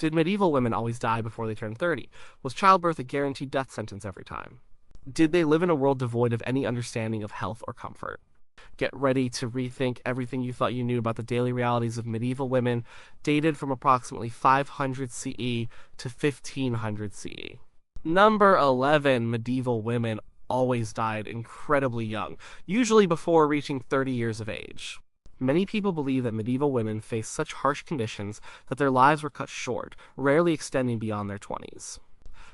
Did medieval women always die before they turned 30? Was childbirth a guaranteed death sentence every time? Did they live in a world devoid of any understanding of health or comfort? Get ready to rethink everything you thought you knew about the daily realities of medieval women, dated from approximately 500 CE to 1500 CE. Number 11, medieval women always died incredibly young, usually before reaching 30 years of age. Many people believe that medieval women faced such harsh conditions that their lives were cut short, rarely extending beyond their 20s.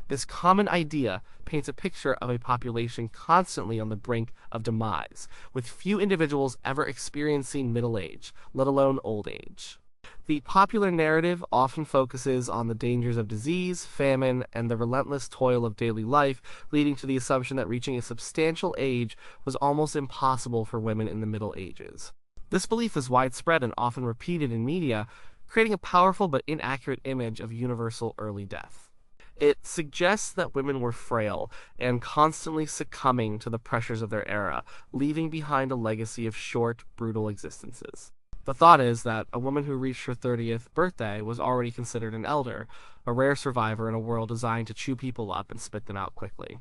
This common idea paints a picture of a population constantly on the brink of demise, with few individuals ever experiencing middle age, let alone old age. The popular narrative often focuses on the dangers of disease, famine, and the relentless toil of daily life, leading to the assumption that reaching a substantial age was almost impossible for women in the Middle Ages. This belief is widespread and often repeated in media, creating a powerful but inaccurate image of universal early death. It suggests that women were frail and constantly succumbing to the pressures of their era, leaving behind a legacy of short, brutal existences. The thought is that a woman who reached her 30th birthday was already considered an elder, a rare survivor in a world designed to chew people up and spit them out quickly.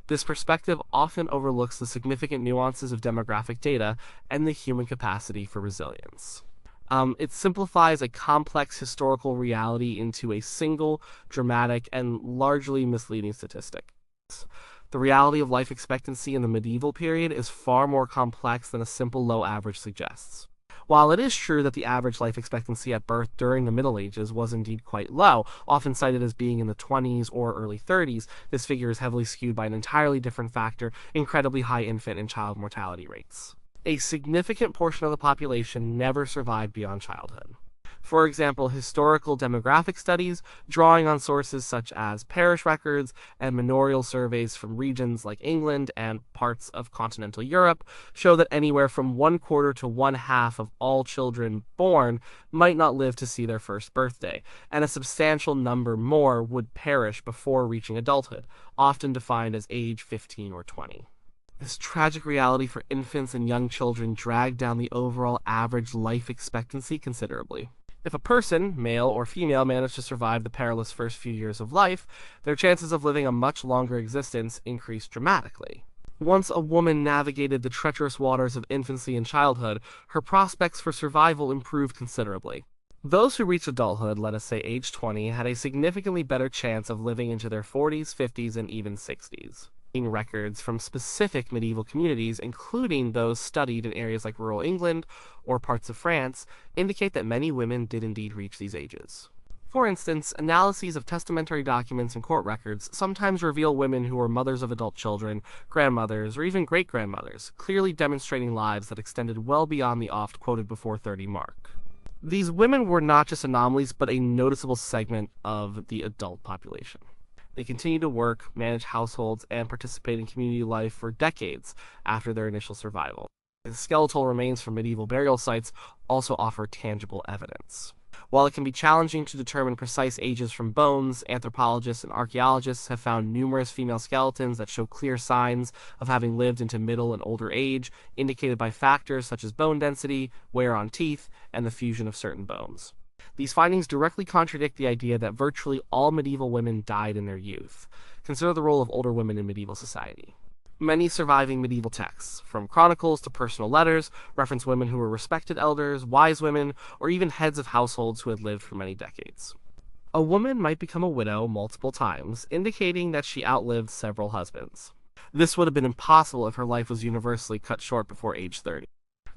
This perspective often overlooks the significant nuances of demographic data and the human capacity for resilience. It simplifies a complex historical reality into a single, dramatic, and largely misleading statistic. The reality of life expectancy in the medieval period is far more complex than a simple low average suggests. While it is true that the average life expectancy at birth during the Middle Ages was indeed quite low, often cited as being in the 20s or early 30s, this figure is heavily skewed by an entirely different factor: incredibly high infant and child mortality rates. A significant portion of the population never survived beyond childhood. For example, historical demographic studies, drawing on sources such as parish records and manorial surveys from regions like England and parts of continental Europe, show that anywhere from 1/4 to 1/2 of all children born might not live to see their first birthday, and a substantial number more would perish before reaching adulthood, often defined as age 15 or 20. This tragic reality for infants and young children dragged down the overall average life expectancy considerably. If a person, male or female, managed to survive the perilous first few years of life, their chances of living a much longer existence increased dramatically. Once a woman navigated the treacherous waters of infancy and childhood, her prospects for survival improved considerably. Those who reached adulthood, let us say age 20, had a significantly better chance of living into their 40s, 50s, and even 60s. Records from specific medieval communities, including those studied in areas like rural England or parts of France, indicate that many women did indeed reach these ages. For instance, analyses of testamentary documents and court records sometimes reveal women who were mothers of adult children, grandmothers, or even great-grandmothers, clearly demonstrating lives that extended well beyond the oft-quoted before 30 mark. These women were not just anomalies, but a noticeable segment of the adult population. They continued to work, manage households, and participate in community life for decades after their initial survival. The skeletal remains from medieval burial sites also offer tangible evidence. While it can be challenging to determine precise ages from bones, anthropologists and archaeologists have found numerous female skeletons that show clear signs of having lived into middle and older age, indicated by factors such as bone density, wear on teeth, and the fusion of certain bones. These findings directly contradict the idea that virtually all medieval women died in their youth. Consider the role of older women in medieval society. Many surviving medieval texts, from chronicles to personal letters, reference women who were respected elders, wise women, or even heads of households who had lived for many decades. A woman might become a widow multiple times, indicating that she outlived several husbands. This would have been impossible if her life was universally cut short before age 30.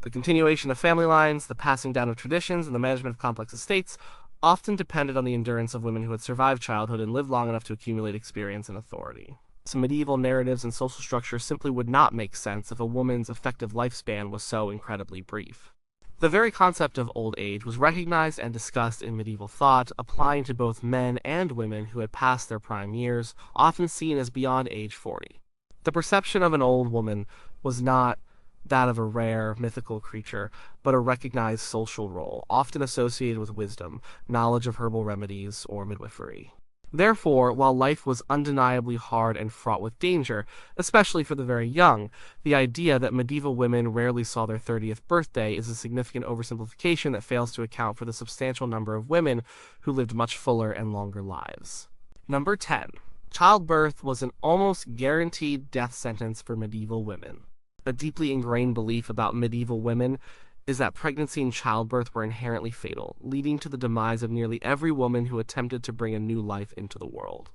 The continuation of family lines, the passing down of traditions, and the management of complex estates often depended on the endurance of women who had survived childhood and lived long enough to accumulate experience and authority. Some medieval narratives and social structures simply would not make sense if a woman's effective lifespan was so incredibly brief. The very concept of old age was recognized and discussed in medieval thought, applying to both men and women who had passed their prime years, often seen as beyond age 40. The perception of an old woman was not that of a rare, mythical creature, but a recognized social role, often associated with wisdom, knowledge of herbal remedies, or midwifery. Therefore, while life was undeniably hard and fraught with danger, especially for the very young, the idea that medieval women rarely saw their 30th birthday is a significant oversimplification that fails to account for the substantial number of women who lived much fuller and longer lives. Number 10. Childbirth was an almost guaranteed death sentence for medieval women. A deeply ingrained belief about medieval women is that pregnancy and childbirth were inherently fatal, leading to the demise of nearly every woman who attempted to bring a new life into the world.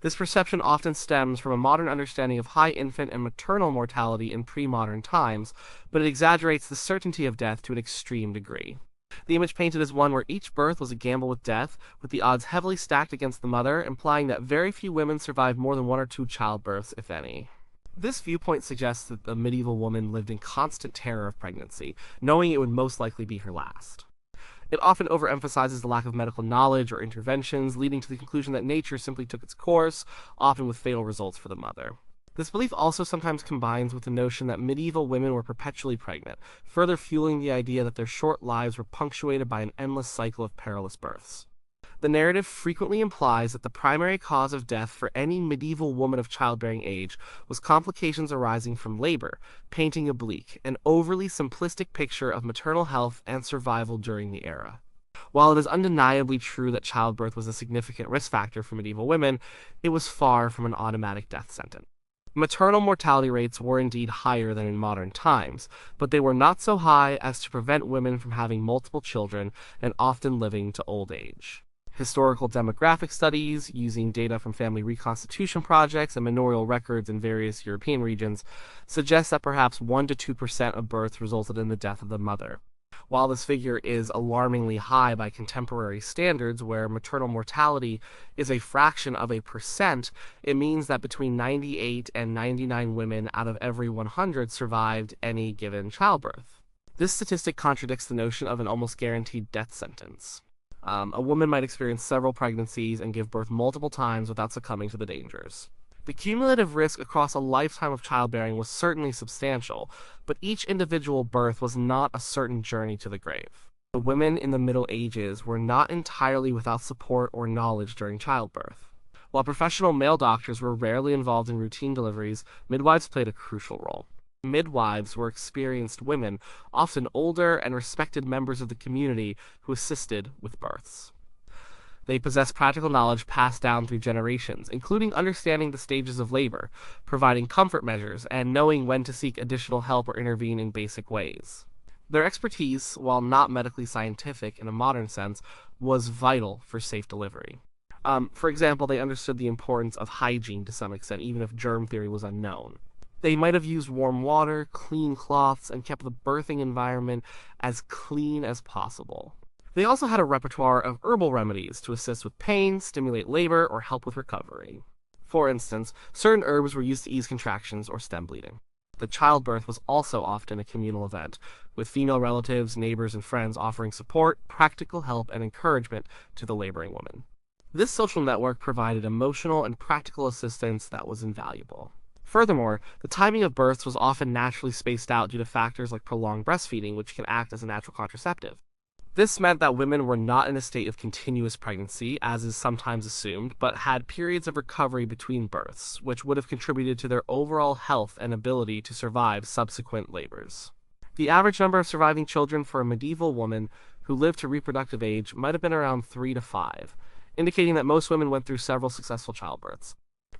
This perception often stems from a modern understanding of high infant and maternal mortality in pre-modern times, but it exaggerates the certainty of death to an extreme degree. The image painted is one where each birth was a gamble with death, with the odds heavily stacked against the mother, implying that very few women survived more than one or two childbirths, if any. This viewpoint suggests that the medieval woman lived in constant terror of pregnancy, knowing it would most likely be her last. It often overemphasizes the lack of medical knowledge or interventions, leading to the conclusion that nature simply took its course, often with fatal results for the mother. This belief also sometimes combines with the notion that medieval women were perpetually pregnant, further fueling the idea that their short lives were punctuated by an endless cycle of perilous births. The narrative frequently implies that the primary cause of death for any medieval woman of childbearing age was complications arising from labor, painting a bleak and overly simplistic picture of maternal health and survival during the era. While it is undeniably true that childbirth was a significant risk factor for medieval women, it was far from an automatic death sentence. Maternal mortality rates were indeed higher than in modern times, but they were not so high as to prevent women from having multiple children and often living to old age. Historical demographic studies, using data from family reconstitution projects and manorial records in various European regions, suggest that perhaps 1 to 2% of births resulted in the death of the mother. While this figure is alarmingly high by contemporary standards, where maternal mortality is a fraction of a percent, it means that between 98 and 99 women out of every 100 survived any given childbirth. This statistic contradicts the notion of an almost guaranteed death sentence. A woman might experience several pregnancies and give birth multiple times without succumbing to the dangers. The cumulative risk across a lifetime of childbearing was certainly substantial, but each individual birth was not a certain journey to the grave. The women in the Middle Ages were not entirely without support or knowledge during childbirth. While professional male doctors were rarely involved in routine deliveries, midwives played a crucial role. Midwives were experienced women, often older and respected members of the community who assisted with births. They possessed practical knowledge passed down through generations, including understanding the stages of labor, providing comfort measures, and knowing when to seek additional help or intervene in basic ways. Their expertise, while not medically scientific in a modern sense, was vital for safe delivery. For example, they understood the importance of hygiene to some extent, even if germ theory was unknown. They might have used warm water, clean cloths, and kept the birthing environment as clean as possible. They also had a repertoire of herbal remedies to assist with pain, stimulate labor, or help with recovery. For instance, certain herbs were used to ease contractions or stem bleeding. The childbirth was also often a communal event, with female relatives, neighbors, and friends offering support, practical help, and encouragement to the laboring woman. This social network provided emotional and practical assistance that was invaluable. Furthermore, the timing of births was often naturally spaced out due to factors like prolonged breastfeeding, which can act as a natural contraceptive. This meant that women were not in a state of continuous pregnancy, as is sometimes assumed, but had periods of recovery between births, which would have contributed to their overall health and ability to survive subsequent labors. The average number of surviving children for a medieval woman who lived to reproductive age might have been around 3 to 5, indicating that most women went through several successful childbirths.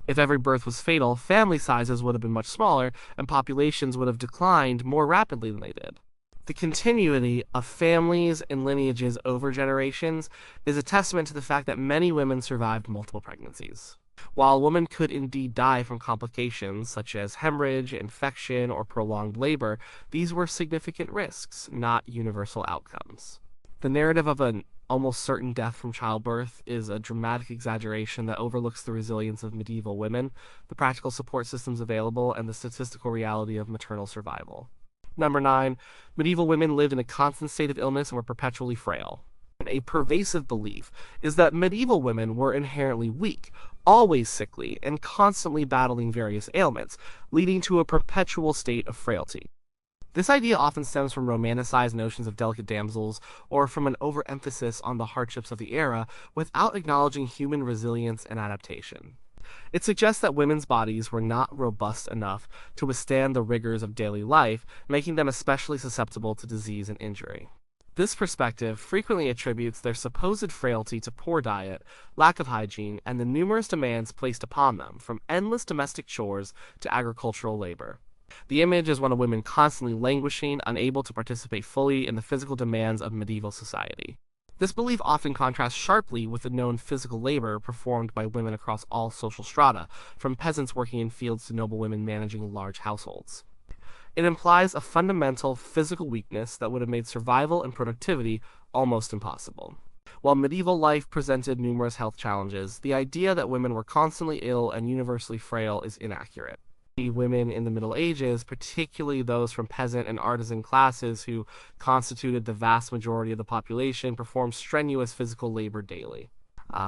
If every birth was fatal, family sizes would have been much smaller, and populations would have declined more rapidly than they did. The continuity of families and lineages over generations is a testament to the fact that many women survived multiple pregnancies. While a woman could indeed die from complications such as hemorrhage, infection, or prolonged labor, these were significant risks, not universal outcomes. The narrative of an almost certain death from childbirth is a dramatic exaggeration that overlooks the resilience of medieval women, the practical support systems available, and the statistical reality of maternal survival. Number 9. Medieval women lived in a constant state of illness and were perpetually frail. A pervasive belief is that medieval women were inherently weak, always sickly, and constantly battling various ailments, leading to a perpetual state of frailty. This idea often stems from romanticized notions of delicate damsels or from an overemphasis on the hardships of the era without acknowledging human resilience and adaptation. It suggests that women's bodies were not robust enough to withstand the rigors of daily life, making them especially susceptible to disease and injury. This perspective frequently attributes their supposed frailty to poor diet, lack of hygiene, and the numerous demands placed upon them, from endless domestic chores to agricultural labor. The image is one of women constantly languishing, unable to participate fully in the physical demands of medieval society. This belief often contrasts sharply with the known physical labor performed by women across all social strata, from peasants working in fields to noblewomen managing large households. It implies a fundamental physical weakness that would have made survival and productivity almost impossible. While medieval life presented numerous health challenges, the idea that women were constantly ill and universally frail is inaccurate. Women in the Middle Ages, particularly those from peasant and artisan classes who constituted the vast majority of the population, performed strenuous physical labor daily.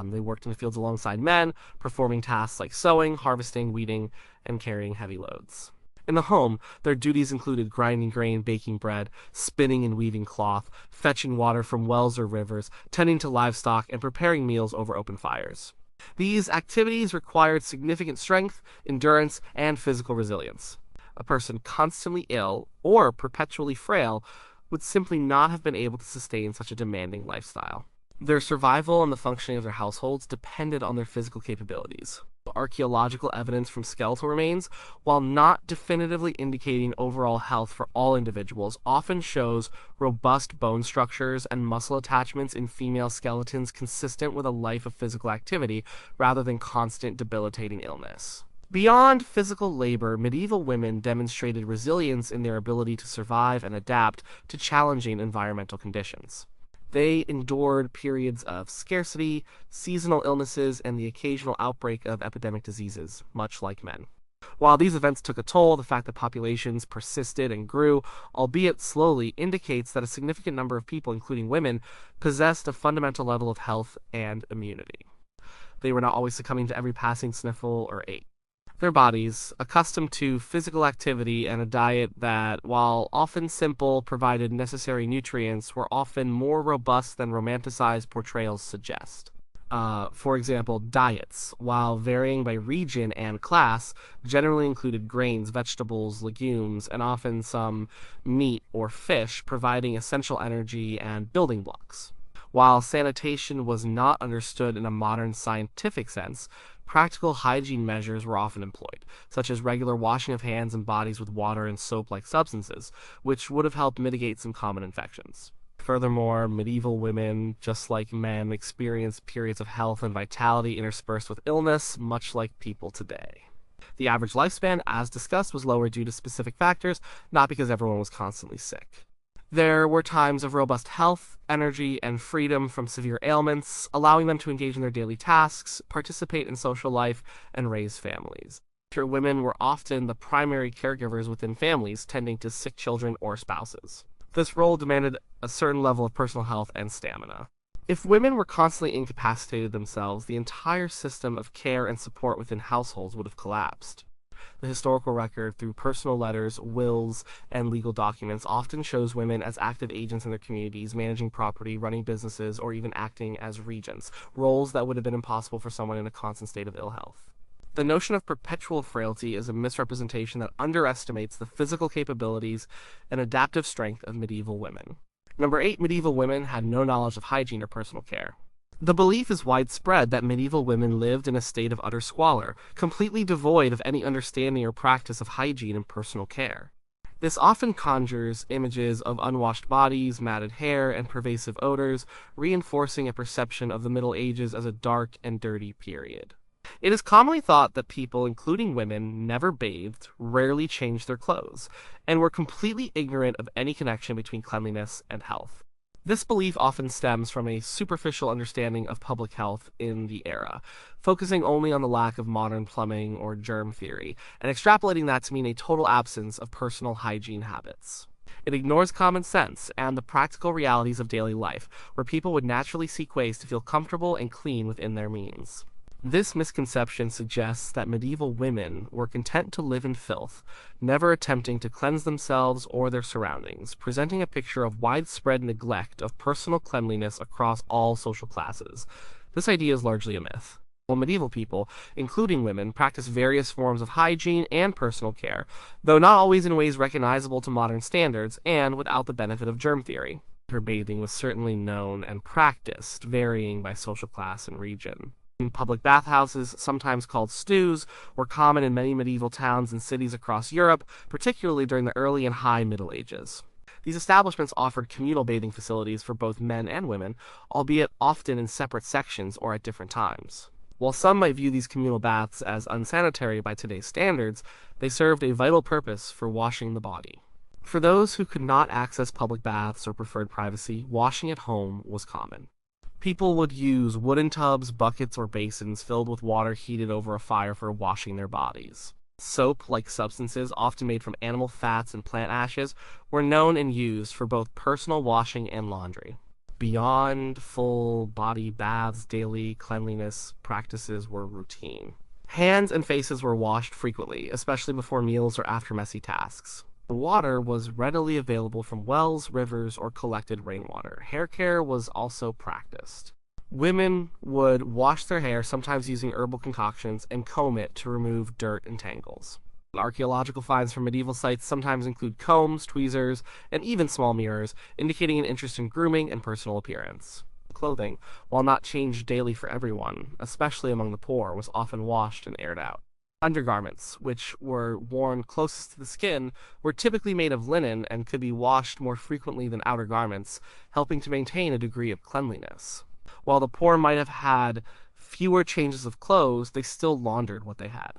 They worked in the fields alongside men, performing tasks like sowing, harvesting, weeding, and carrying heavy loads. In the home, their duties included grinding grain, baking bread, spinning and weaving cloth, fetching water from wells or rivers, tending to livestock, and preparing meals over open fires. These activities required significant strength, endurance, and physical resilience. A person constantly ill or perpetually frail would simply not have been able to sustain such a demanding lifestyle. Their survival and the functioning of their households depended on their physical capabilities. Archaeological evidence from skeletal remains, while not definitively indicating overall health for all individuals, often shows robust bone structures and muscle attachments in female skeletons consistent with a life of physical activity rather than constant debilitating illness. Beyond physical labor, medieval women demonstrated resilience in their ability to survive and adapt to challenging environmental conditions. They endured periods of scarcity, seasonal illnesses, and the occasional outbreak of epidemic diseases, much like men. While these events took a toll, the fact that populations persisted and grew, albeit slowly, indicates that a significant number of people, including women, possessed a fundamental level of health and immunity. They were not always succumbing to every passing sniffle or ache. Their bodies, accustomed to physical activity and a diet that, while often simple, provided necessary nutrients, were often more robust than romanticized portrayals suggest. For example, diets, while varying by region and class, generally included grains, vegetables, legumes, and often some meat or fish, providing essential energy and building blocks. While sanitation was not understood in a modern scientific sense, practical hygiene measures were often employed, such as regular washing of hands and bodies with water and soap-like substances, which would have helped mitigate some common infections. Furthermore, medieval women, just like men, experienced periods of health and vitality interspersed with illness, much like people today. The average lifespan, as discussed, was lower due to specific factors, not because everyone was constantly sick. There were times of robust health, energy, and freedom from severe ailments, allowing them to engage in their daily tasks, participate in social life, and raise families. Women were often the primary caregivers within families, tending to sick children or spouses. This role demanded a certain level of personal health and stamina. If women were constantly incapacitated themselves, the entire system of care and support within households would have collapsed. The historical record, through personal letters, wills, and legal documents, often shows women as active agents in their communities, managing property, running businesses, or even acting as regents, roles that would have been impossible for someone in a constant state of ill health. The notion of perpetual frailty is a misrepresentation that underestimates the physical capabilities and adaptive strength of medieval women. Number 8, medieval women had no knowledge of hygiene or personal care. The belief is widespread that medieval women lived in a state of utter squalor, completely devoid of any understanding or practice of hygiene and personal care. This often conjures images of unwashed bodies, matted hair, and pervasive odors, reinforcing a perception of the Middle Ages as a dark and dirty period. It is commonly thought that people, including women, never bathed, rarely changed their clothes, and were completely ignorant of any connection between cleanliness and health. This belief often stems from a superficial understanding of public health in the era, focusing only on the lack of modern plumbing or germ theory, and extrapolating that to mean a total absence of personal hygiene habits. It ignores common sense and the practical realities of daily life, where people would naturally seek ways to feel comfortable and clean within their means. This misconception suggests that medieval women were content to live in filth, never attempting to cleanse themselves or their surroundings, presenting a picture of widespread neglect of personal cleanliness across all social classes. This idea is largely a myth. Well, medieval people, including women, practiced various forms of hygiene and personal care, though not always in ways recognizable to modern standards and without the benefit of germ theory. Bathing was certainly known and practiced, varying by social class and region. Public bathhouses, sometimes called stews, were common in many medieval towns and cities across Europe, particularly during the early and high Middle Ages. These establishments offered communal bathing facilities for both men and women, albeit often in separate sections or at different times. While some might view these communal baths as unsanitary by today's standards, they served a vital purpose for washing the body. For those who could not access public baths or preferred privacy, washing at home was common. People would use wooden tubs, buckets, or basins filled with water heated over a fire for washing their bodies. Soap-like substances, often made from animal fats and plant ashes, were known and used for both personal washing and laundry. Beyond full-body baths, daily cleanliness practices were routine. Hands and faces were washed frequently, especially before meals or after messy tasks. The water was readily available from wells, rivers, or collected rainwater. Hair care was also practiced. Women would wash their hair, sometimes using herbal concoctions, and comb it to remove dirt and tangles. Archaeological finds from medieval sites sometimes include combs, tweezers, and even small mirrors, indicating an interest in grooming and personal appearance. Clothing, while not changed daily for everyone, especially among the poor, was often washed and aired out. Undergarments, which were worn closest to the skin, were typically made of linen and could be washed more frequently than outer garments, helping to maintain a degree of cleanliness. While the poor might have had fewer changes of clothes, they still laundered what they had.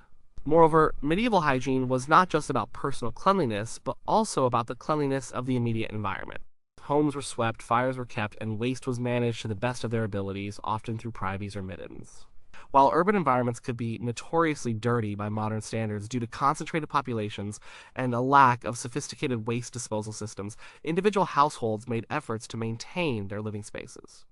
Moreover, medieval hygiene was not just about personal cleanliness, but also about the cleanliness of the immediate environment. Homes were swept, fires were kept, and waste was managed to the best of their abilities, often through privies or middens. While urban environments could be notoriously dirty by modern standards due to concentrated populations and a lack of sophisticated waste disposal systems, individual households made efforts to maintain their living spaces.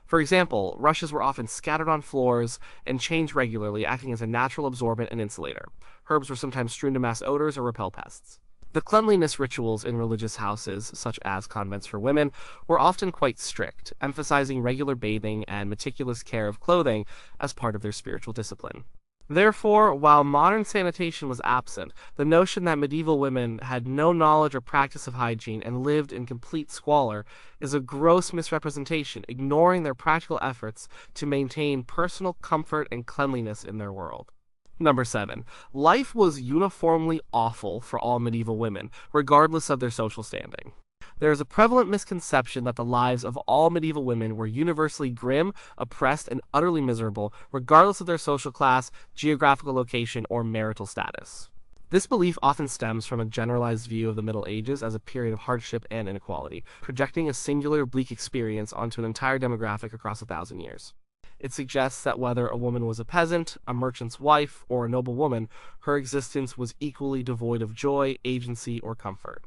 For example, rushes were often scattered on floors and changed regularly, acting as a natural absorbent and insulator. Herbs were sometimes strewn to mask odors or repel pests. The cleanliness rituals in religious houses, such as convents for women, were often quite strict, emphasizing regular bathing and meticulous care of clothing as part of their spiritual discipline. Therefore, while modern sanitation was absent, the notion that medieval women had no knowledge or practice of hygiene and lived in complete squalor is a gross misrepresentation, ignoring their practical efforts to maintain personal comfort and cleanliness in their world. Number 7. Life was uniformly awful for all medieval women, regardless of their social standing. There is a prevalent misconception that the lives of all medieval women were universally grim, oppressed, and utterly miserable, regardless of their social class, geographical location, or marital status. This belief often stems from a generalized view of the Middle Ages as a period of hardship and inequality, projecting a singular bleak experience onto an entire demographic across 1,000 years. It suggests that whether a woman was a peasant, a merchant's wife, or a noble woman, her existence was equally devoid of joy, agency, or comfort.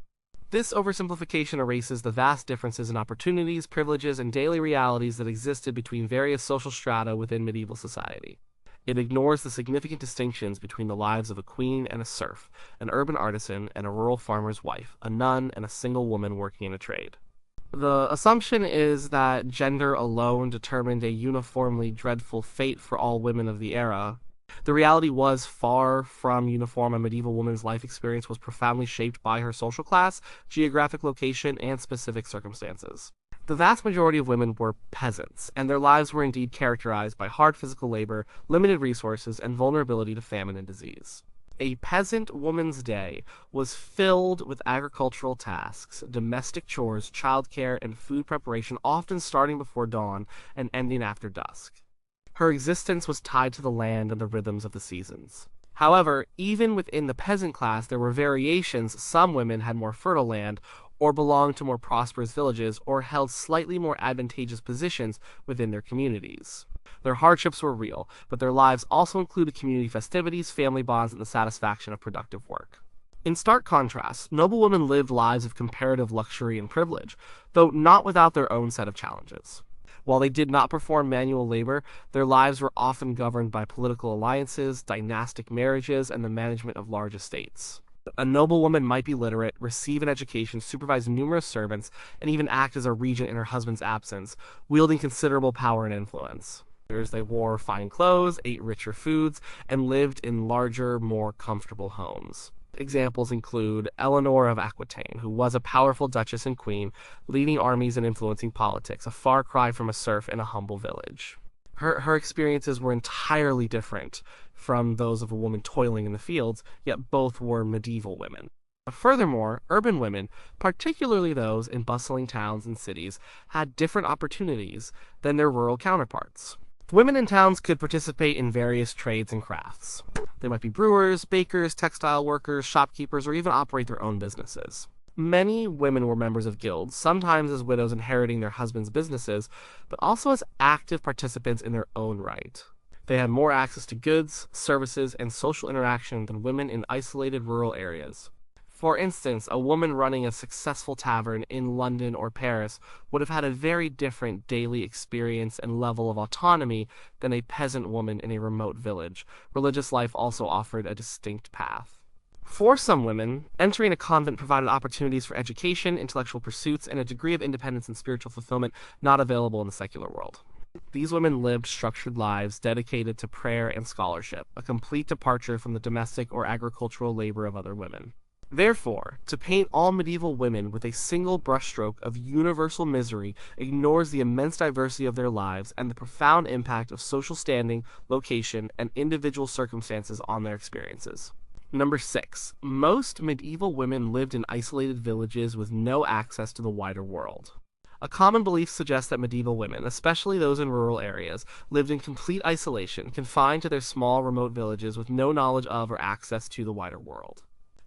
This oversimplification erases the vast differences in opportunities, privileges, and daily realities that existed between various social strata within medieval society. It ignores the significant distinctions between the lives of a queen and a serf, an urban artisan and a rural farmer's wife, a nun and a single woman working in a trade. The assumption is that gender alone determined a uniformly dreadful fate for all women of the era. The reality was far from uniform. A medieval woman's life experience was profoundly shaped by her social class, geographic location, and specific circumstances. The vast majority of women were peasants, and their lives were indeed characterized by hard physical labor, limited resources, and vulnerability to famine and disease. A peasant woman's day was filled with agricultural tasks, domestic chores, childcare, and food preparation, often starting before dawn and ending after dusk. Her existence was tied to the land and the rhythms of the seasons. However, even within the peasant class, there were variations. Some women had more fertile land, or belonged to more prosperous villages, or held slightly more advantageous positions within their communities. Their hardships were real, but their lives also included community festivities, family bonds, and the satisfaction of productive work. In stark contrast, noble women lived lives of comparative luxury and privilege, though not without their own set of challenges. While they did not perform manual labor, their lives were often governed by political alliances, dynastic marriages, and the management of large estates. A noblewoman might be literate, receive an education, supervise numerous servants, and even act as a regent in her husband's absence, wielding considerable power and influence. They wore fine clothes, ate richer foods, and lived in larger, more comfortable homes. Examples include Eleanor of Aquitaine, who was a powerful duchess and queen, leading armies and influencing politics, a far cry from a serf in a humble village. Her experiences were entirely different from those of a woman toiling in the fields, yet both were medieval women. Furthermore, urban women, particularly those in bustling towns and cities, had different opportunities than their rural counterparts. Women in towns could participate in various trades and crafts. They might be brewers, bakers, textile workers, shopkeepers, or even operate their own businesses. Many women were members of guilds, sometimes as widows inheriting their husbands' businesses, but also as active participants in their own right. They had more access to goods, services, and social interaction than women in isolated rural areas. For instance, a woman running a successful tavern in London or Paris would have had a very different daily experience and level of autonomy than a peasant woman in a remote village. Religious life also offered a distinct path. For some women, entering a convent provided opportunities for education, intellectual pursuits, and a degree of independence and spiritual fulfillment not available in the secular world. These women lived structured lives dedicated to prayer and scholarship, a complete departure from the domestic or agricultural labor of other women. Therefore, to paint all medieval women with a single brushstroke of universal misery ignores the immense diversity of their lives and the profound impact of social standing, location, and individual circumstances on their experiences. Number 6. Most medieval women lived in isolated villages with no access to the wider world. A common belief suggests that medieval women, especially those in rural areas, lived in complete isolation, confined to their small remote villages with no knowledge of or access to the wider world.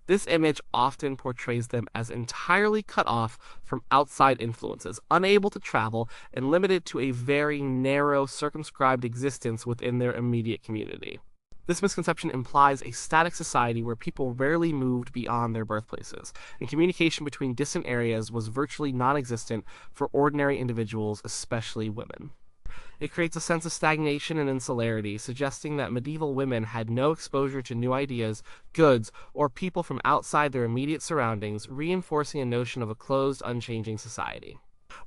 This image often portrays them as entirely cut off from outside influences, unable to travel, and limited to a very narrow, circumscribed existence within their immediate community. This misconception implies a static society where people rarely moved beyond their birthplaces, and communication between distant areas was virtually non-existent for ordinary individuals, especially women. It creates a sense of stagnation and insularity, suggesting that medieval women had no exposure to new ideas, goods, or people from outside their immediate surroundings, reinforcing a notion of a closed, unchanging society.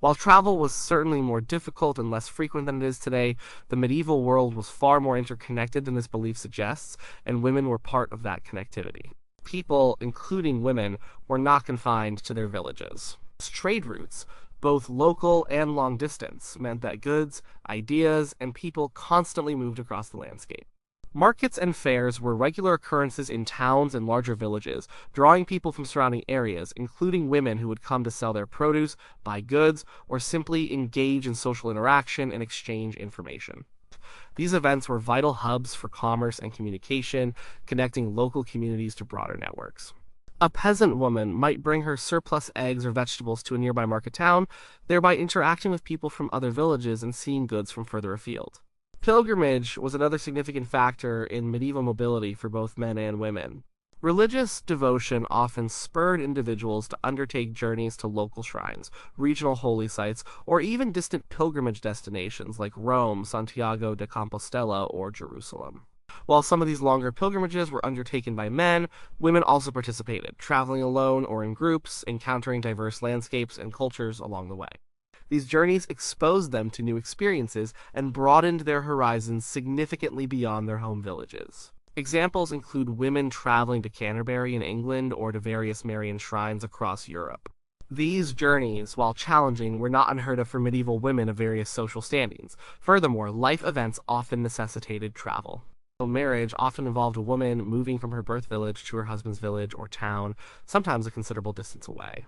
While travel was certainly more difficult and less frequent than it is today, the medieval world was far more interconnected than this belief suggests, and women were part of that connectivity. People, including women, were not confined to their villages. Trade routes, both local and long distance, meant that goods, ideas, and people constantly moved across the landscape. Markets and fairs were regular occurrences in towns and larger villages, drawing people from surrounding areas, including women who would come to sell their produce, buy goods, or simply engage in social interaction and exchange information. These events were vital hubs for commerce and communication, connecting local communities to broader networks. A peasant woman might bring her surplus eggs or vegetables to a nearby market town, thereby interacting with people from other villages and seeing goods from further afield. Pilgrimage was another significant factor in medieval mobility for both men and women. Religious devotion often spurred individuals to undertake journeys to local shrines, regional holy sites, or even distant pilgrimage destinations like Rome, Santiago de Compostela, or Jerusalem. While some of these longer pilgrimages were undertaken by men, women also participated, traveling alone or in groups, encountering diverse landscapes and cultures along the way. These journeys exposed them to new experiences and broadened their horizons significantly beyond their home villages. Examples include women traveling to Canterbury in England or to various Marian shrines across Europe. These journeys, while challenging, were not unheard of for medieval women of various social standings. Furthermore, life events often necessitated travel. Marriage often involved a woman moving from her birth village to her husband's village or town, sometimes a considerable distance away.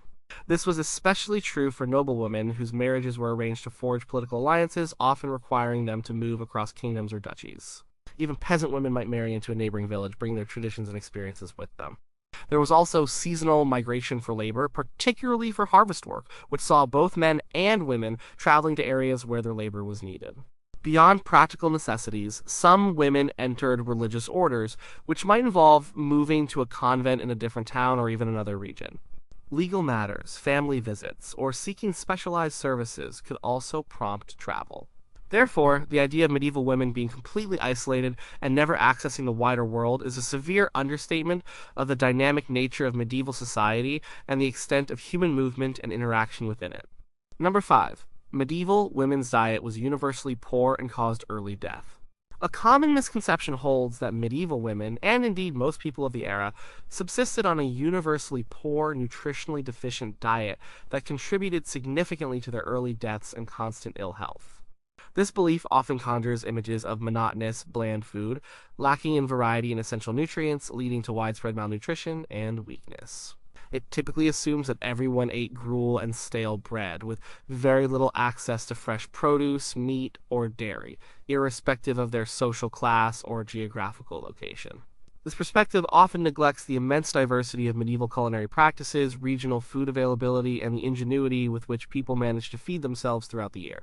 This was especially true for noblewomen whose marriages were arranged to forge political alliances, often requiring them to move across kingdoms or duchies. Even peasant women might marry into a neighboring village, bringing their traditions and experiences with them. There was also seasonal migration for labor, particularly for harvest work, which saw both men and women traveling to areas where their labor was needed. Beyond practical necessities, some women entered religious orders, which might involve moving to a convent in a different town or even another region. Legal matters, family visits, or seeking specialized services could also prompt travel. Therefore, the idea of medieval women being completely isolated and never accessing the wider world is a severe understatement of the dynamic nature of medieval society and the extent of human movement and interaction within it. Number 5. Medieval women's diet was universally poor and caused early death. A common misconception holds that medieval women, and indeed most people of the era, subsisted on a universally poor, nutritionally deficient diet that contributed significantly to their early deaths and constant ill health. This belief often conjures images of monotonous, bland food, lacking in variety and essential nutrients, leading to widespread malnutrition and weakness. It typically assumes that everyone ate gruel and stale bread, with very little access to fresh produce, meat, or dairy, irrespective of their social class or geographical location. This perspective often neglects the immense diversity of medieval culinary practices, regional food availability, and the ingenuity with which people managed to feed themselves throughout the year.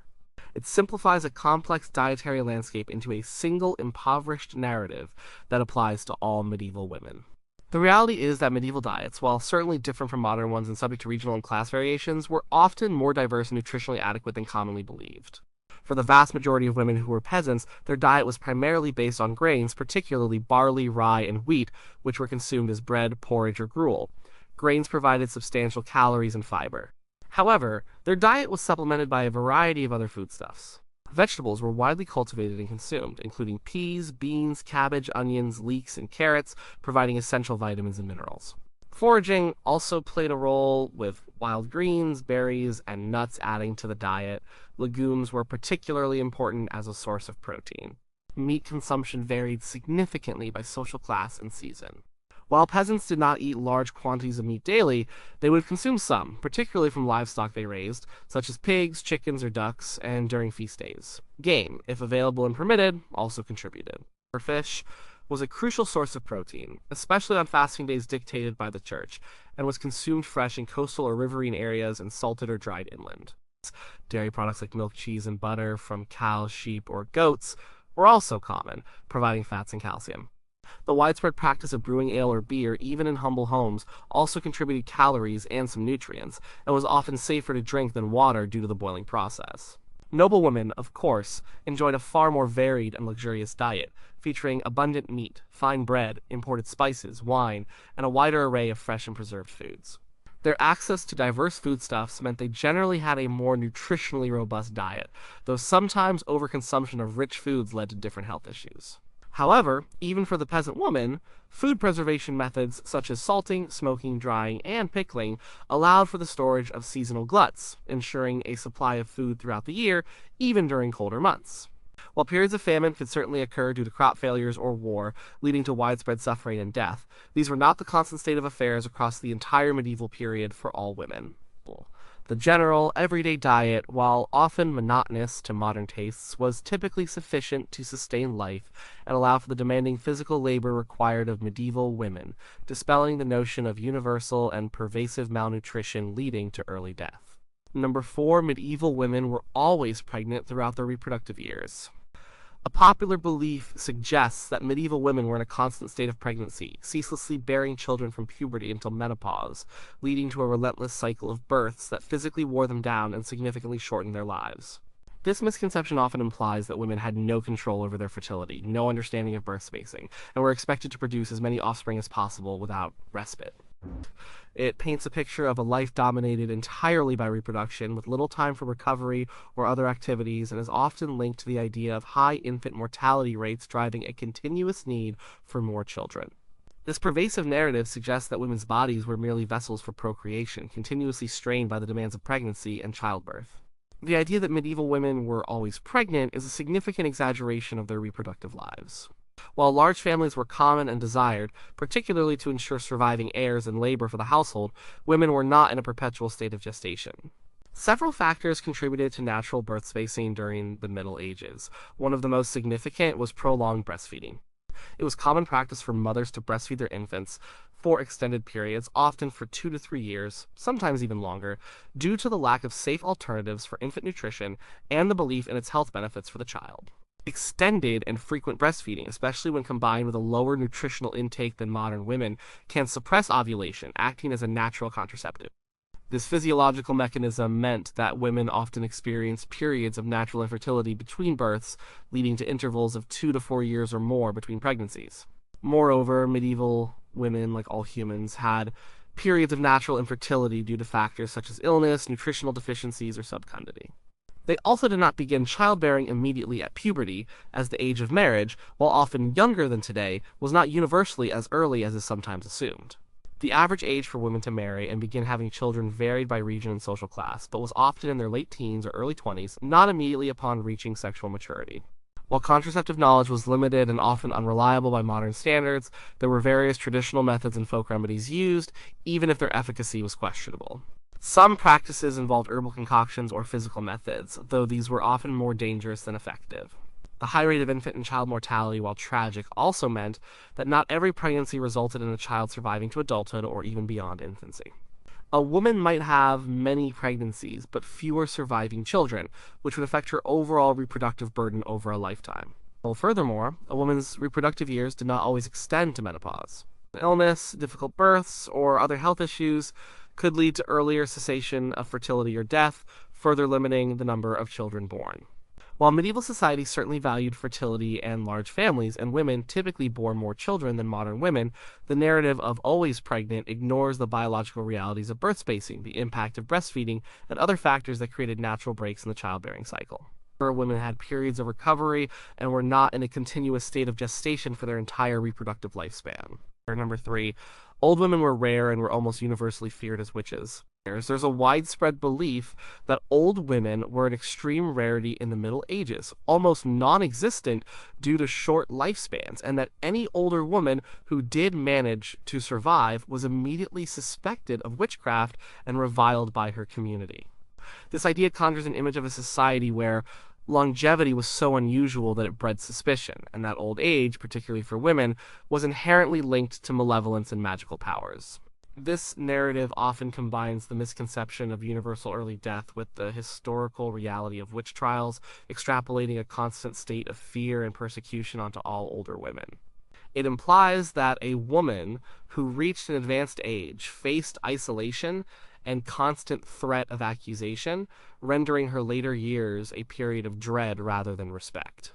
It simplifies a complex dietary landscape into a single impoverished narrative that applies to all medieval women. The reality is that medieval diets, while certainly different from modern ones and subject to regional and class variations, were often more diverse and nutritionally adequate than commonly believed. For the vast majority of women who were peasants, their diet was primarily based on grains, particularly barley, rye, and wheat, which were consumed as bread, porridge, or gruel. Grains provided substantial calories and fiber. However, their diet was supplemented by a variety of other foodstuffs. Vegetables were widely cultivated and consumed, including peas, beans, cabbage, onions, leeks, and carrots, providing essential vitamins and minerals. Foraging also played a role, with wild greens, berries, and nuts adding to the diet. Legumes were particularly important as a source of protein. Meat consumption varied significantly by social class and season. While peasants did not eat large quantities of meat daily, they would consume some, particularly from livestock they raised, such as pigs, chickens, or ducks, and during feast days. Game, if available and permitted, also contributed. Fish was a crucial source of protein, especially on fasting days dictated by the church, and was consumed fresh in coastal or riverine areas and salted or dried inland. Dairy products like milk, cheese, and butter from cows, sheep, or goats were also common, providing fats and calcium. The widespread practice of brewing ale or beer, even in humble homes, also contributed calories and some nutrients, and was often safer to drink than water due to the boiling process. Noblewomen, of course, enjoyed a far more varied and luxurious diet, featuring abundant meat, fine bread, imported spices, wine, and a wider array of fresh and preserved foods. Their access to diverse foodstuffs meant they generally had a more nutritionally robust diet, though sometimes overconsumption of rich foods led to different health issues. However, even for the peasant woman, food preservation methods such as salting, smoking, drying, and pickling allowed for the storage of seasonal gluts, ensuring a supply of food throughout the year, even during colder months. While periods of famine could certainly occur due to crop failures or war, leading to widespread suffering and death, these were not the constant state of affairs across the entire medieval period for all women. The general, everyday diet, while often monotonous to modern tastes, was typically sufficient to sustain life and allow for the demanding physical labor required of medieval women, dispelling the notion of universal and pervasive malnutrition leading to early death. Number 4. Medieval women were always pregnant throughout their reproductive years. A popular belief suggests that medieval women were in a constant state of pregnancy, ceaselessly bearing children from puberty until menopause, leading to a relentless cycle of births that physically wore them down and significantly shortened their lives. This misconception often implies that women had no control over their fertility, no understanding of birth spacing, and were expected to produce as many offspring as possible without respite. It paints a picture of a life dominated entirely by reproduction, with little time for recovery or other activities, and is often linked to the idea of high infant mortality rates driving a continuous need for more children. This pervasive narrative suggests that women's bodies were merely vessels for procreation, continuously strained by the demands of pregnancy and childbirth. The idea that medieval women were always pregnant is a significant exaggeration of their reproductive lives. While large families were common and desired, particularly to ensure surviving heirs and labor for the household, women were not in a perpetual state of gestation. Several factors contributed to natural birth spacing during the Middle Ages. One of the most significant was prolonged breastfeeding. It was common practice for mothers to breastfeed their infants for extended periods, often for 2 to 3 years, sometimes even longer, due to the lack of safe alternatives for infant nutrition and the belief in its health benefits for the child. Extended and frequent breastfeeding, especially when combined with a lower nutritional intake than modern women, can suppress ovulation, acting as a natural contraceptive. This physiological mechanism meant that women often experienced periods of natural infertility between births, leading to intervals of 2 to 4 years or more between pregnancies. Moreover, medieval women, like all humans, had periods of natural infertility due to factors such as illness, nutritional deficiencies, or subcundity. They also did not begin childbearing immediately at puberty, as the age of marriage, while often younger than today, was not universally as early as is sometimes assumed. The average age for women to marry and begin having children varied by region and social class, but was often in their late teens or early 20s, not immediately upon reaching sexual maturity. While contraceptive knowledge was limited and often unreliable by modern standards, there were various traditional methods and folk remedies used, even if their efficacy was questionable. Some practices involved herbal concoctions or physical methods, though these were often more dangerous than effective. The high rate of infant and child mortality, while tragic, also meant that not every pregnancy resulted in a child surviving to adulthood or even beyond infancy. A woman might have many pregnancies, but fewer surviving children, which would affect her overall reproductive burden over a lifetime. Well, furthermore, a woman's reproductive years did not always extend to menopause. Illness, difficult births, or other health issues could lead to earlier cessation of fertility or death, further limiting the number of children born. While medieval society certainly valued fertility and large families, and women typically bore more children than modern women, the narrative of always pregnant ignores the biological realities of birth spacing, the impact of breastfeeding, and other factors that created natural breaks in the childbearing cycle. Women had periods of recovery and were not in a continuous state of gestation for their entire reproductive lifespan. Number 3, old women were rare and were almost universally feared as witches. There's a widespread belief that old women were an extreme rarity in the Middle Ages, almost non-existent due to short lifespans, and that any older woman who did manage to survive was immediately suspected of witchcraft and reviled by her community. This idea conjures an image of a society where longevity was so unusual that it bred suspicion, and that old age, particularly for women, was inherently linked to malevolence and magical powers. This narrative often combines the misconception of universal early death with the historical reality of witch trials, extrapolating a constant state of fear and persecution onto all older women. It implies that a woman who reached an advanced age faced isolation and constant threat of accusation, rendering her later years a period of dread rather than respect.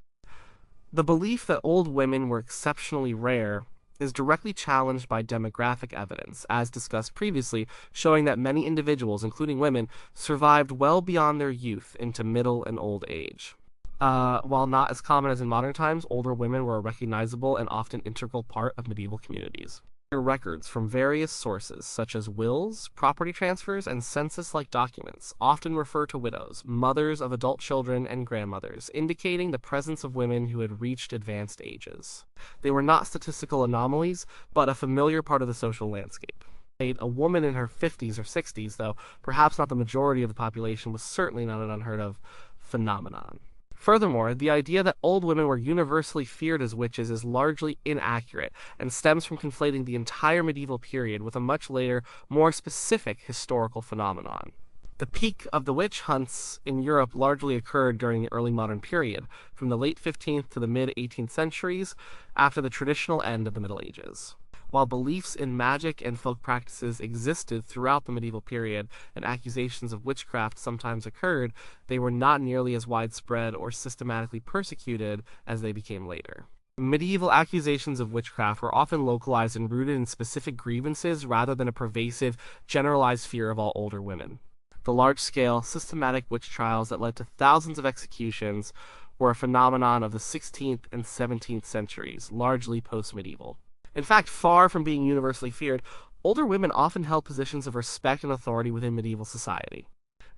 The belief that old women were exceptionally rare is directly challenged by demographic evidence, as discussed previously, showing that many individuals, including women, survived well beyond their youth into middle and old age. While not as common as in modern times, older women were a recognizable and often integral part of medieval communities. Records from various sources, such as wills, property transfers, and census-like documents, often refer to widows, mothers of adult children, and grandmothers, indicating the presence of women who had reached advanced ages. They were not statistical anomalies, but a familiar part of the social landscape. A woman in her 50s or 60s, though perhaps not the majority of the population, was certainly not an unheard-of phenomenon. Furthermore, the idea that old women were universally feared as witches is largely inaccurate and stems from conflating the entire medieval period with a much later, more specific historical phenomenon. The peak of the witch hunts in Europe largely occurred during the early modern period, from the late 15th to the mid-18th centuries, after the traditional end of the Middle Ages. While beliefs in magic and folk practices existed throughout the medieval period and accusations of witchcraft sometimes occurred, they were not nearly as widespread or systematically persecuted as they became later. Medieval accusations of witchcraft were often localized and rooted in specific grievances rather than a pervasive, generalized fear of all older women. The large-scale, systematic witch trials that led to thousands of executions were a phenomenon of the 16th and 17th centuries, largely post-medieval. In fact, far from being universally feared, older women often held positions of respect and authority within medieval society.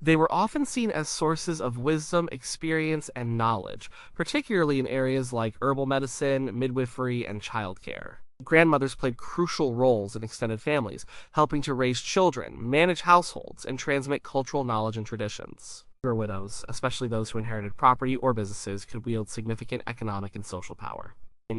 They were often seen as sources of wisdom, experience, and knowledge, particularly in areas like herbal medicine, midwifery, and childcare. Grandmothers played crucial roles in extended families, helping to raise children, manage households, and transmit cultural knowledge and traditions. Widows, especially those who inherited property or businesses, could wield significant economic and social power.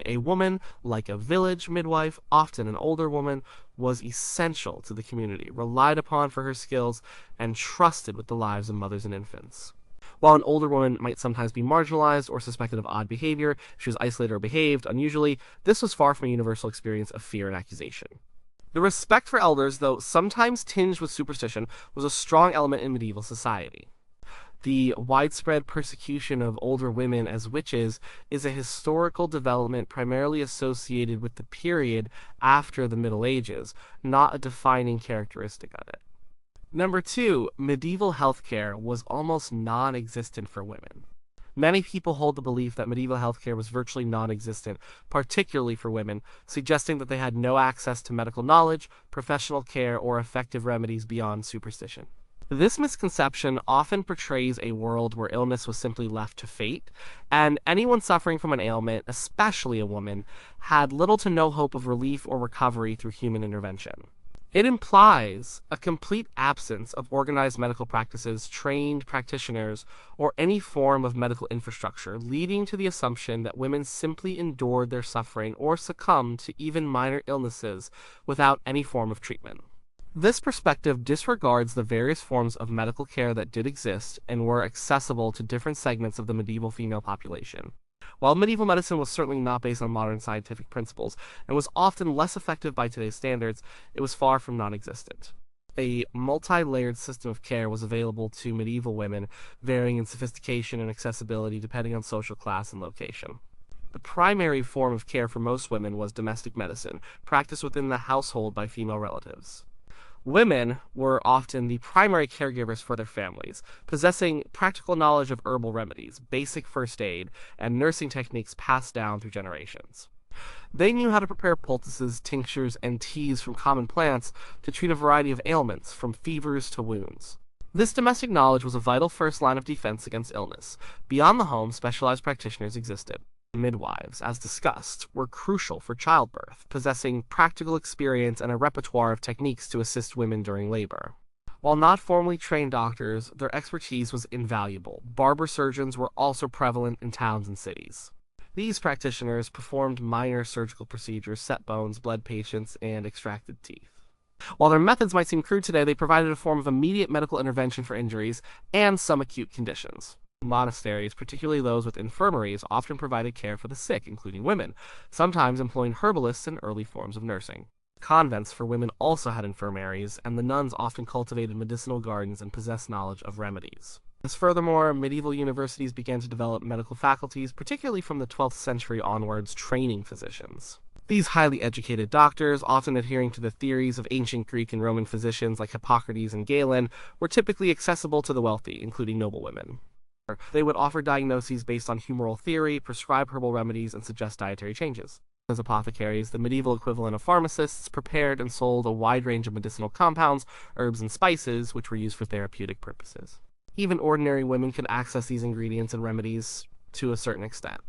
A woman, like a village midwife, often an older woman, was essential to the community, relied upon for her skills, and trusted with the lives of mothers and infants. While an older woman might sometimes be marginalized or suspected of odd behavior if she was isolated or behaved unusually, this was far from a universal experience of fear and accusation. The respect for elders, though sometimes tinged with superstition, was a strong element in medieval society. The widespread persecution of older women as witches is a historical development primarily associated with the period after the Middle Ages, not a defining characteristic of it. Number two, medieval healthcare was almost non-existent for women. Many people hold the belief that medieval healthcare was virtually non-existent, particularly for women, suggesting that they had no access to medical knowledge, professional care, or effective remedies beyond superstition. This misconception often portrays a world where illness was simply left to fate, and anyone suffering from an ailment, especially a woman, had little to no hope of relief or recovery through human intervention. It implies a complete absence of organized medical practices, trained practitioners, or any form of medical infrastructure, leading to the assumption that women simply endured their suffering or succumbed to even minor illnesses without any form of treatment. This perspective disregards the various forms of medical care that did exist and were accessible to different segments of the medieval female population. While medieval medicine was certainly not based on modern scientific principles and was often less effective by today's standards, it was far from non-existent. A multi-layered system of care was available to medieval women, varying in sophistication and accessibility depending on social class and location. The primary form of care for most women was domestic medicine, practiced within the household by female relatives. Women were often the primary caregivers for their families, possessing practical knowledge of herbal remedies, basic first aid, and nursing techniques passed down through generations. They knew how to prepare poultices, tinctures, and teas from common plants to treat a variety of ailments, from fevers to wounds. This domestic knowledge was a vital first line of defense against illness. Beyond the home, specialized practitioners existed. Midwives, as discussed, were crucial for childbirth, possessing practical experience and a repertoire of techniques to assist women during labor. While not formally trained doctors, their expertise was invaluable. Barber surgeons were also prevalent in towns and cities. These practitioners performed minor surgical procedures, set bones, bled patients, and extracted teeth. While their methods might seem crude today, they provided a form of immediate medical intervention for injuries and some acute conditions. Monasteries, particularly those with infirmaries, often provided care for the sick, including women, sometimes employing herbalists and early forms of nursing. Convents for women also had infirmaries, and the nuns often cultivated medicinal gardens and possessed knowledge of remedies. Furthermore, medieval universities began to develop medical faculties, particularly from the 12th century onwards, training physicians. These highly educated doctors, often adhering to the theories of ancient Greek and Roman physicians like Hippocrates and Galen, were typically accessible to the wealthy, including noblewomen. They would offer diagnoses based on humoral theory, prescribe herbal remedies, and suggest dietary changes. As apothecaries, the medieval equivalent of pharmacists, prepared and sold a wide range of medicinal compounds, herbs, and spices, which were used for therapeutic purposes. Even ordinary women could access these ingredients and remedies to a certain extent.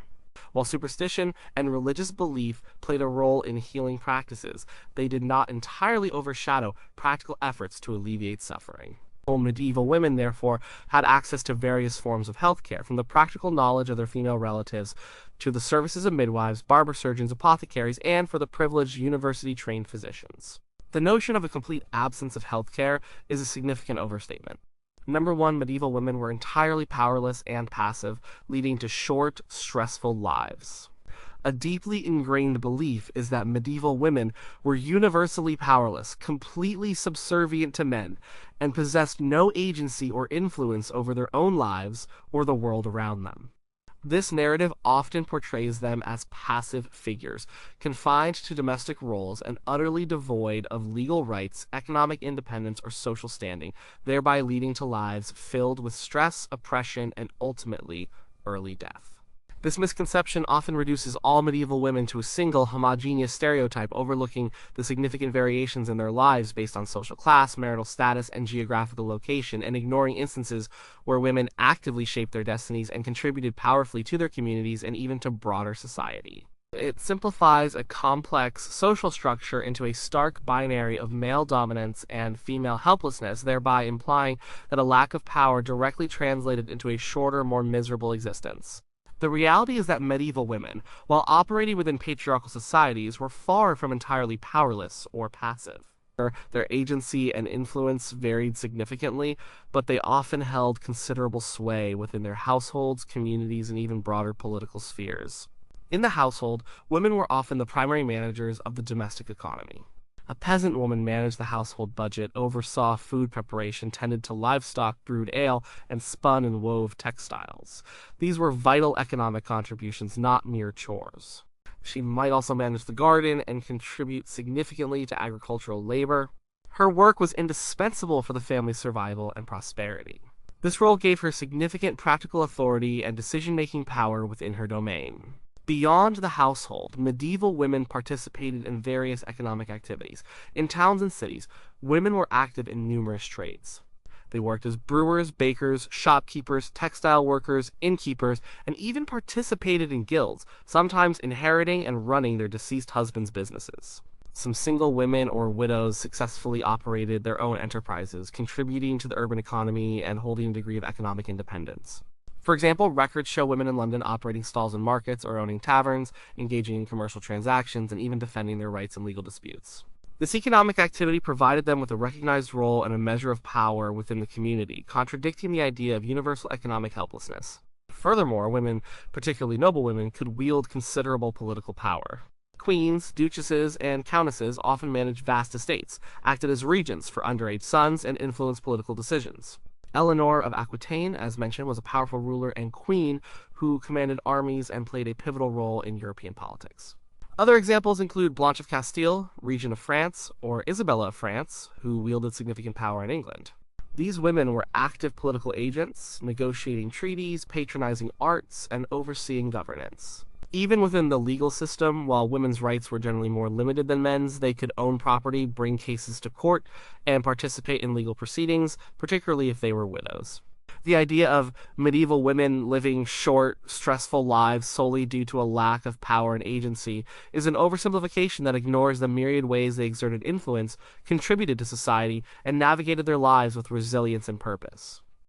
While superstition and religious belief played a role in healing practices, they did not entirely overshadow practical efforts to alleviate suffering. Medieval women, therefore, had access to various forms of healthcare, from the practical knowledge of their female relatives to the services of midwives, barber surgeons, apothecaries, and for the privileged university-trained physicians. The notion of a complete absence of healthcare is a significant overstatement. Number one, medieval women were entirely powerless and passive, leading to short, stressful lives. A deeply ingrained belief is that medieval women were universally powerless, completely subservient to men, and possessed no agency or influence over their own lives or the world around them. This narrative often portrays them as passive figures, confined to domestic roles and utterly devoid of legal rights, economic independence, or social standing, thereby leading to lives filled with stress, oppression, and ultimately early death. This misconception often reduces all medieval women to a single homogeneous stereotype, overlooking the significant variations in their lives based on social class, marital status, and geographical location, and ignoring instances where women actively shaped their destinies and contributed powerfully to their communities and even to broader society. It simplifies a complex social structure into a stark binary of male dominance and female helplessness, thereby implying that a lack of power directly translated into a shorter, more miserable existence. The reality is that medieval women, while operating within patriarchal societies, were far from entirely powerless or passive. Their agency and influence varied significantly, but they often held considerable sway within their households, communities, and even broader political spheres. In the household, women were often the primary managers of the domestic economy. A peasant woman managed the household budget, oversaw food preparation, tended to livestock, brewed ale, and spun and wove textiles. These were vital economic contributions, not mere chores. She might also manage the garden and contribute significantly to agricultural labor. Her work was indispensable for the family's survival and prosperity. This role gave her significant practical authority and decision-making power within her domain. Beyond the household, medieval women participated in various economic activities. In towns and cities, women were active in numerous trades. They worked as brewers, bakers, shopkeepers, textile workers, innkeepers, and even participated in guilds, sometimes inheriting and running their deceased husbands' businesses. Some single women or widows successfully operated their own enterprises, contributing to the urban economy and holding a degree of economic independence. For example, records show women in London operating stalls in markets or owning taverns, engaging in commercial transactions, and even defending their rights in legal disputes. This economic activity provided them with a recognized role and a measure of power within the community, contradicting the idea of universal economic helplessness. Furthermore, women, particularly noble women, could wield considerable political power. Queens, duchesses, and countesses often managed vast estates, acted as regents for underage sons, and influenced political decisions. Eleanor of Aquitaine, as mentioned, was a powerful ruler and queen who commanded armies and played a pivotal role in European politics. Other examples include Blanche of Castile, regent of France, or Isabella of France, who wielded significant power in England. These women were active political agents, negotiating treaties, patronizing arts, and overseeing governance. Even within the legal system, while women's rights were generally more limited than men's, they could own property, bring cases to court, and participate in legal proceedings, particularly if they were widows. The idea of medieval women living short, stressful lives solely due to a lack of power and agency is an oversimplification that ignores the myriad ways they exerted influence, contributed to society, and navigated their lives with resilience and purpose.